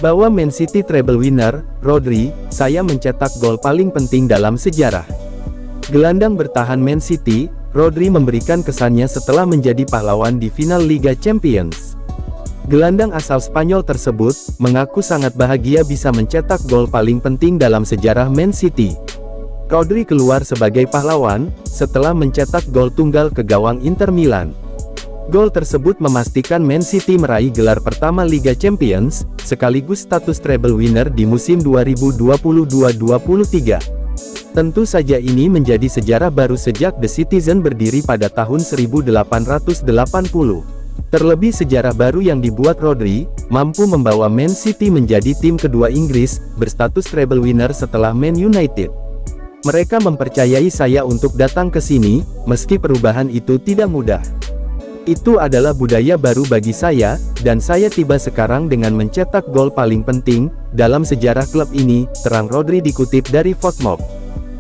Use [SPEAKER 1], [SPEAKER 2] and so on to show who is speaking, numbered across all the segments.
[SPEAKER 1] Bawa Man City treble winner, Rodri, saya mencetak gol paling penting dalam sejarah. Gelandang bertahan Man City, Rodri memberikan kesannya setelah menjadi pahlawan di final Liga Champions. Gelandang asal Spanyol tersebut mengaku sangat bahagia bisa mencetak gol paling penting dalam sejarah Man City. Rodri keluar sebagai pahlawan setelah mencetak gol tunggal ke gawang Inter Milan. Gol tersebut memastikan Man City meraih gelar pertama Liga Champions, sekaligus status treble winner di musim 2022-23. Tentu saja ini menjadi sejarah baru sejak The Citizen berdiri pada tahun 1880. Terlebih sejarah baru yang dibuat Rodri, mampu membawa Man City menjadi tim kedua Inggris, berstatus treble winner setelah Man United. Mereka mempercayai saya untuk datang ke sini, meski perubahan itu tidak mudah. Itu adalah budaya baru bagi saya, dan saya tiba sekarang dengan mencetak gol paling penting dalam sejarah klub ini, terang Rodri dikutip dari FotMob.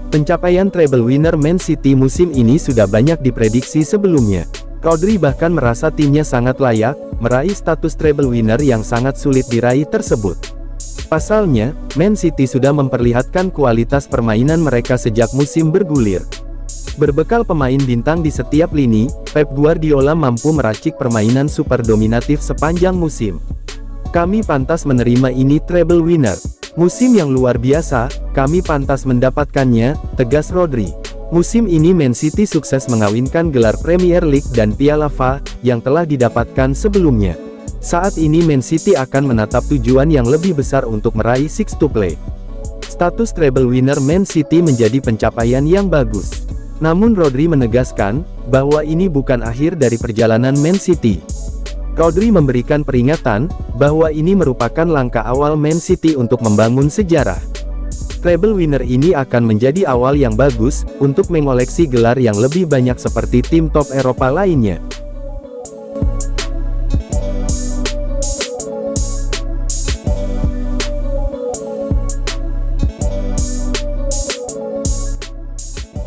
[SPEAKER 1] Pencapaian treble winner Man City musim ini sudah banyak diprediksi sebelumnya. Rodri bahkan merasa timnya sangat layak meraih status treble winner yang sangat sulit diraih tersebut. Pasalnya, Man City sudah memperlihatkan kualitas permainan mereka sejak musim bergulir. Berbekal pemain bintang di setiap lini, Pep Guardiola mampu meracik permainan super dominatif sepanjang musim. Kami pantas menerima ini treble winner. Musim yang luar biasa, kami pantas mendapatkannya, tegas Rodri. Musim ini Man City sukses mengawinkan gelar Premier League dan Piala FA, yang telah didapatkan sebelumnya. Saat ini Man City akan menatap tujuan yang lebih besar untuk meraih Six to Play. Status treble winner Man City menjadi pencapaian yang bagus. Namun Rodri menegaskan, bahwa ini bukan akhir dari perjalanan Man City. Rodri memberikan peringatan, bahwa ini merupakan langkah awal Man City untuk membangun sejarah. Treble winner ini akan menjadi awal yang bagus, untuk mengoleksi gelar yang lebih banyak seperti tim top Eropa lainnya.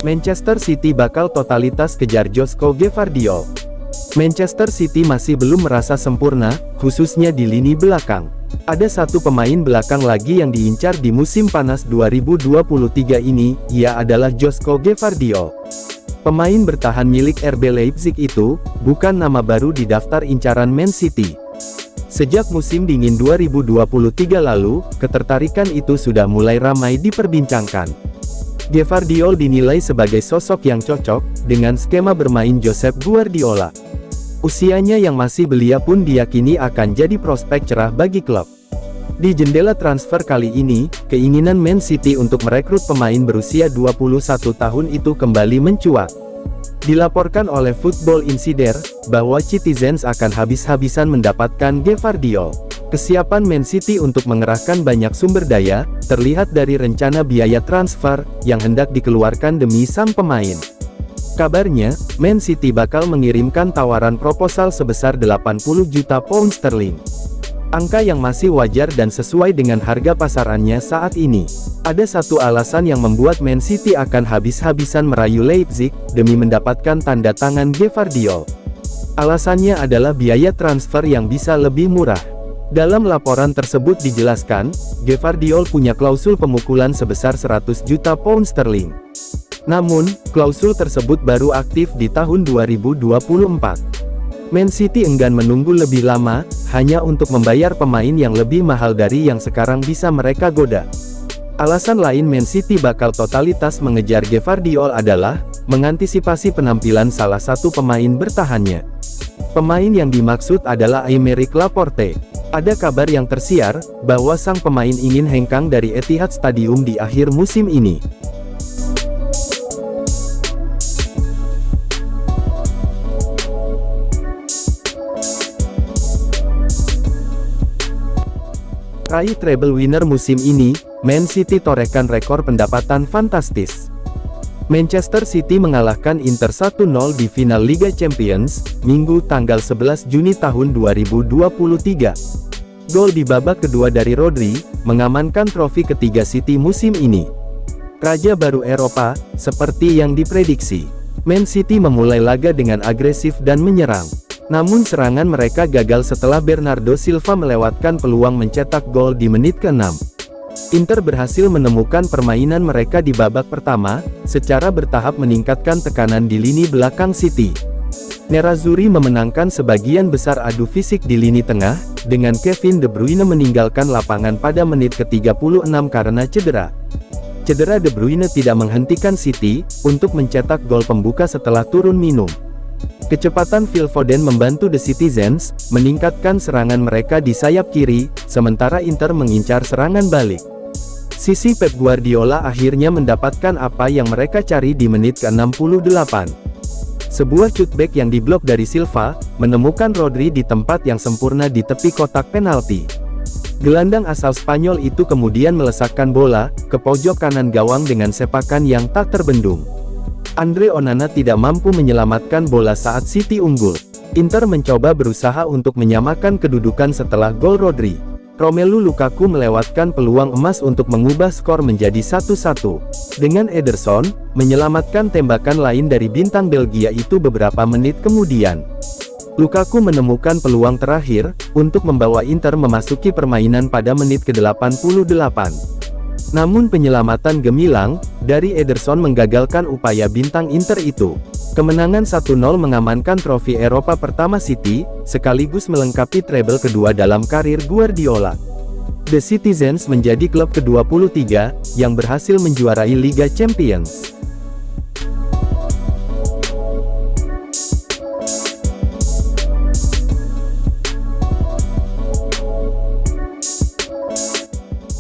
[SPEAKER 1] Manchester City bakal totalitas kejar Josko Gvardiol. Manchester City masih belum merasa sempurna, khususnya di lini belakang. Ada satu pemain belakang lagi yang diincar di musim panas 2023 ini, ia adalah Josko Gvardiol. Pemain bertahan milik RB Leipzig itu, bukan nama baru di daftar incaran Man City. Sejak musim dingin 2023 lalu, ketertarikan itu sudah mulai ramai diperbincangkan. Gvardiol dinilai sebagai sosok yang cocok dengan skema bermain Josep Guardiola. Usianya yang masih belia pun diyakini akan jadi prospek cerah bagi klub. Di jendela transfer kali ini, keinginan Man City untuk merekrut pemain berusia 21 tahun itu kembali mencuat. Dilaporkan oleh Football Insider, bahwa Citizens akan habis-habisan mendapatkan Gvardiol. Kesiapan Man City untuk mengerahkan banyak sumber daya, terlihat dari rencana biaya transfer, yang hendak dikeluarkan demi sang pemain. Kabarnya, Man City bakal mengirimkan tawaran proposal sebesar 80 juta pound sterling. Angka yang masih wajar dan sesuai dengan harga pasarannya saat ini. Ada satu alasan yang membuat Man City akan habis-habisan merayu Leipzig, demi mendapatkan tanda tangan Gvardiol. Alasannya adalah biaya transfer yang bisa lebih murah. Dalam laporan tersebut dijelaskan, Gvardiol punya klausul pemukulan sebesar 100 juta pound sterling. Namun, klausul tersebut baru aktif di tahun 2024. Man City enggan menunggu lebih lama, hanya untuk membayar pemain yang lebih mahal dari yang sekarang bisa mereka goda. Alasan lain Man City bakal totalitas mengejar Gvardiol adalah, mengantisipasi penampilan salah satu pemain bertahannya. Pemain yang dimaksud adalah Aymeric Laporte. Ada kabar yang tersiar, bahwa sang pemain ingin hengkang dari Etihad Stadium di akhir musim ini. Raih treble winner musim ini, Man City torehkan rekor pendapatan fantastis. Manchester City mengalahkan Inter 1-0 di final Liga Champions, Minggu tanggal 11 Juni tahun 2023. Gol di babak kedua dari Rodri, mengamankan trofi ketiga City musim ini. Raja baru Eropa, seperti yang diprediksi. Man City memulai laga dengan agresif dan menyerang. Namun serangan mereka gagal setelah Bernardo Silva melewatkan peluang mencetak gol di menit ke-6. Inter berhasil menemukan permainan mereka di babak pertama, secara bertahap meningkatkan tekanan di lini belakang City. Nerazzurri memenangkan sebagian besar adu fisik di lini tengah, dengan Kevin De Bruyne meninggalkan lapangan pada menit ke-36 karena cedera. Cedera De Bruyne tidak menghentikan City untuk mencetak gol pembuka setelah turun minum. Kecepatan Phil Foden membantu The Citizens meningkatkan serangan mereka di sayap kiri, sementara Inter mengincar serangan balik. Sisi Pep Guardiola akhirnya mendapatkan apa yang mereka cari di menit ke-68. Sebuah cutback yang diblok dari Silva, menemukan Rodri di tempat yang sempurna di tepi kotak penalti. Gelandang asal Spanyol itu kemudian melesakkan bola ke pojok kanan gawang dengan sepakan yang tak terbendung. Andre Onana tidak mampu menyelamatkan bola saat City unggul. Inter mencoba berusaha untuk menyamakan kedudukan setelah gol Rodri. Romelu Lukaku melewatkan peluang emas untuk mengubah skor menjadi 1-1. Dengan Ederson menyelamatkan tembakan lain dari bintang Belgia itu beberapa menit kemudian. Lukaku menemukan peluang terakhir untuk membawa Inter memasuki permainan pada menit ke-88. Namun penyelamatan gemilang dari Ederson menggagalkan upaya bintang Inter itu. Kemenangan 1-0 mengamankan trofi Eropa pertama City, sekaligus melengkapi treble kedua dalam karir Guardiola. The Citizens menjadi klub ke-23 yang berhasil menjuarai Liga Champions.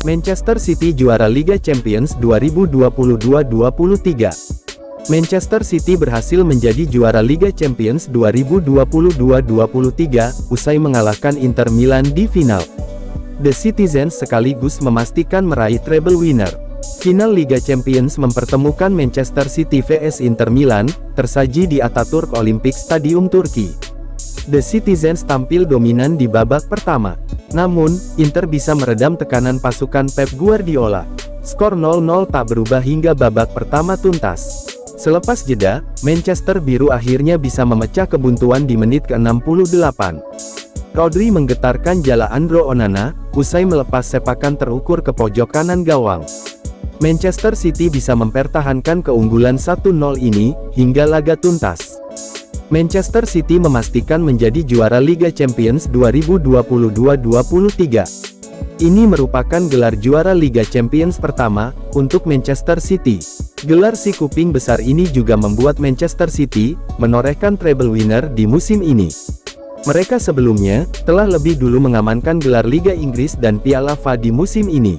[SPEAKER 1] Manchester City juara Liga Champions 2022-23. Manchester City berhasil menjadi juara Liga Champions 2022-23, usai mengalahkan Inter Milan di final. The Citizens sekaligus memastikan meraih treble winner. Final Liga Champions mempertemukan Manchester City vs Inter Milan, tersaji di Ataturk Olympic Stadium Turki. The Citizens tampil dominan di babak pertama. Namun, Inter bisa meredam tekanan pasukan Pep Guardiola. Skor 0-0 tak berubah hingga babak pertama tuntas. Selepas jeda, Manchester Biru akhirnya bisa memecah kebuntuan di menit ke-68. Rodri menggetarkan jala Andre Onana, usai melepas sepakan terukur ke pojok kanan gawang. Manchester City bisa mempertahankan keunggulan 1-0 ini, hingga laga tuntas. Manchester City memastikan menjadi juara Liga Champions 2022-23. Ini merupakan gelar juara Liga Champions pertama untuk Manchester City. Gelar si kuping besar ini juga membuat Manchester City menorehkan treble winner di musim ini. Mereka sebelumnya telah lebih dulu mengamankan gelar Liga Inggris dan Piala FA di musim ini.